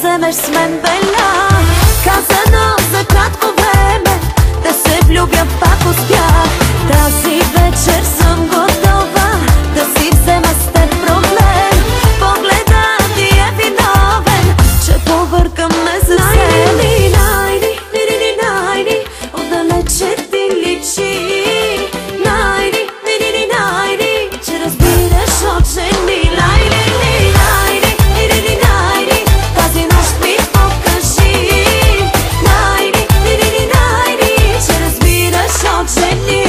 вземеш с мен беля. Казано за кратко време, да се влюбя пак успях. Тази вечер съм готова да си взема с теб проблем. Погледът ти е виновен, че побъркаме за себе. Найди, отдалече ти личи. Найди, че разбираш от жени. Найди, тази нощ ми покажи. Найди, че разбираш от жени.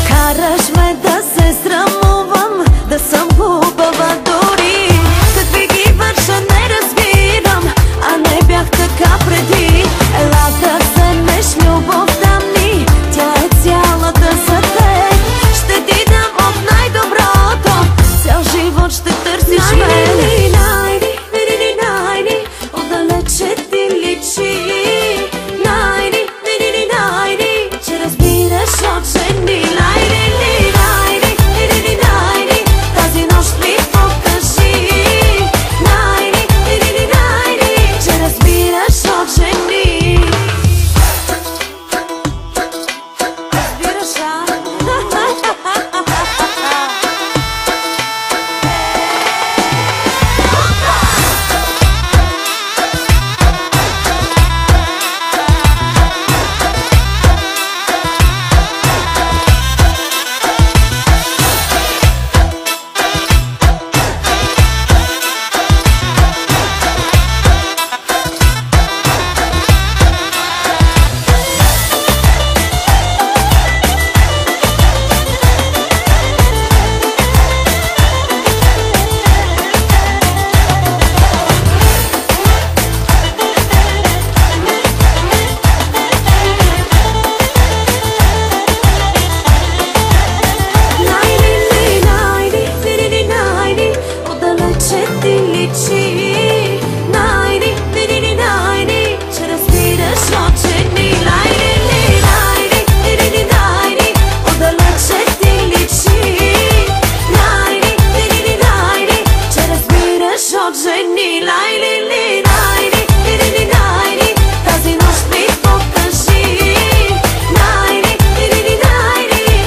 Караш ме да се срамувам, да съм хубава дори. Какви ги върша не разбирам, а не бях така преди. Ела да вземеш любовта ми, тя е цялата за теб. Ще ти дам от най-доброто, цял живот ще търсиш мен. Найди, отдалече ти личи. Найди, че разбираш от жени. Найди, тази нощ ми покажи. Найди, че разбираш от жени. Разбираш, а? Найди, отдалече ти личи. Найди, че разбираш от жени. Найди, отдалече ти личи. Найди, че разбираш от жени. Найди, тази нощ ми покажи. Найди,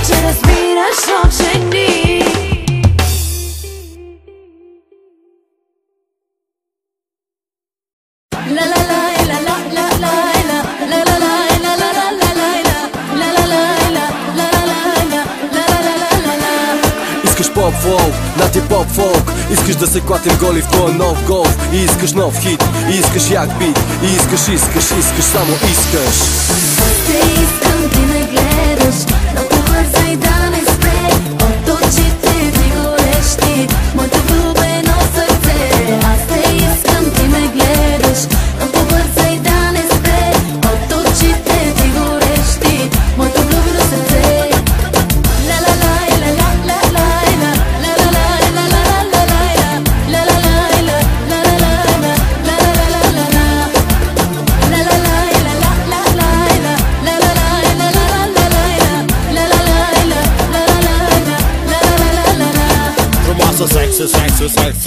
че разбираш от жени. Искаш поп-фолк, на ти поп-фолк. Искаш да се клатим голи в твоя нов голф. И искаш нов хит, и искаш як бит. И искаш, само искаш. Те искам, ти ме гледаш, но побързай да не спре. От очите ти горещи, моето влюбено сърце. Аз те искам, ти ме гледаш, но побързай да не спре. От очите ти горещи, моето влюбено сърце.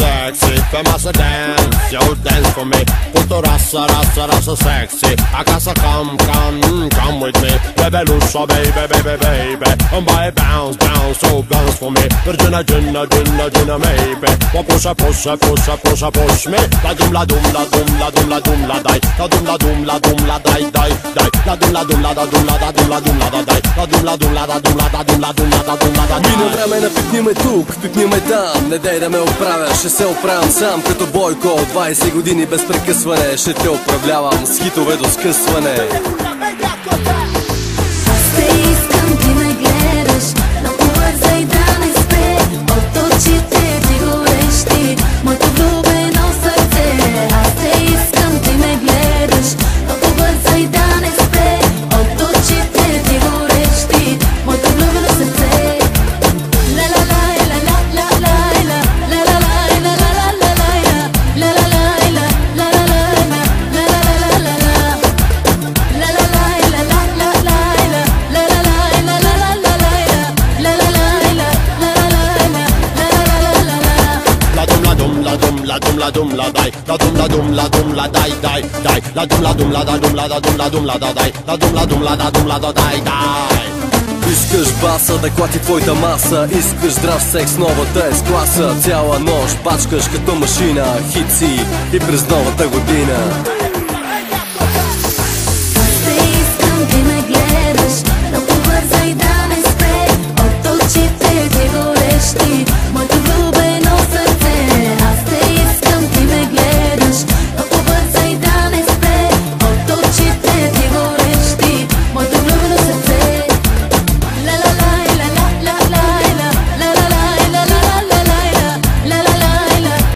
Sexy, fais massa dance, yo dance for me. Punto rassa, sexy. A casa come with me. Bebelusha, baby. By bounce, so bounce for me. Virginia, maybe. Push me. La dum la dum, la die. La dum la die. La dum la die. La dum la die. Мине време на пипни ме тук, пипни ме там. Не дай да ме оправя, ще се оправям сам. Като Бойко, 20 години без прекъсване. Ще те управлявам с хитове до скъсване. Те искам, ти ме гледаш, но побързай да не спре. От очите ти горещи, моето влюбено сърце. Аз те искам, ти ме гледаш, но побързай да не спре. От очите ти горещи, моето влюбено сърце. La la la la дай, дай, la dum la dum la da dum la da dum la dum la da дай, la dum la dum la da dum la da дай, дай. Искаш баса да клати твоята маса, искаш здрав секс, новата е с класа. Цяла нощ бачкаш като машина, хит си и през новата година.